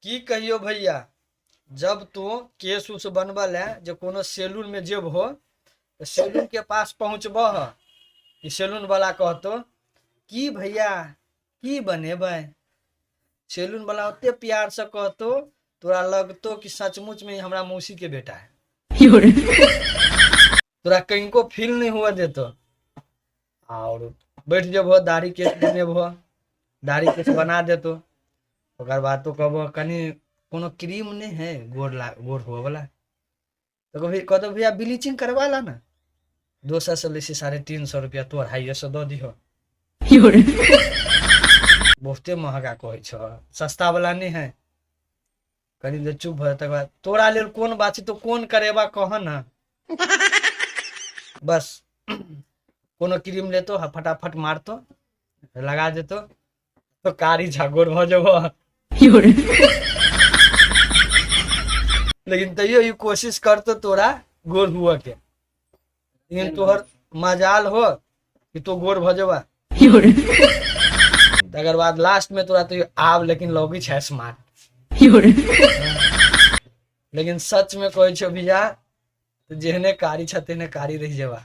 की कहियो भैया, जब तू केस उस बनबल है जो कोनो सैलून में जेबहो तो सैलून के पास पहुंचबह कि सैलून वाला कहतो की भैया की बनेबै। सैलून वाला ओते प्यार से कहतो तोरा लगतो कि सचमुच में हमरा मौसी के बेटा है। तोरा कहीं फील नहीं हुआ देतो और बैठ जबहो दाढ़ी केस बनेबहो, दाढ़ी केस बना देतो। ओकर बाद तो कहबो कनी कोनो क्रीम नहीं है गोर हुआ वाला, तो कभी कहतो भैया ब्लीचिंग करवा ला ना, 200 से लेसी 350 रुपया तो 250 दो दिहो। बहुते महंगा कहै छ, सस्ता वाला नहीं है। कनी देर चुप भ तक बाद तोरा लेल कोन बात तो कोन करेबा कह ना। बस कोनो क्रीम लेतो फटाफट मारतो लगा देतो तो कारी झागोर भ जबो। लेकिन तैयो ये कोशिश करतो तोरा गोर हुआ के, लेकिन तोहर मजाल हो कि तो गोर भ जबा। तकर बाद लास्ट में तोरा तो आब लेकिन लगी छै स्मार्ट। लेकिन सच में कहै छौ भैया, जेहने कारी छ तेहने कारी रह जेबा।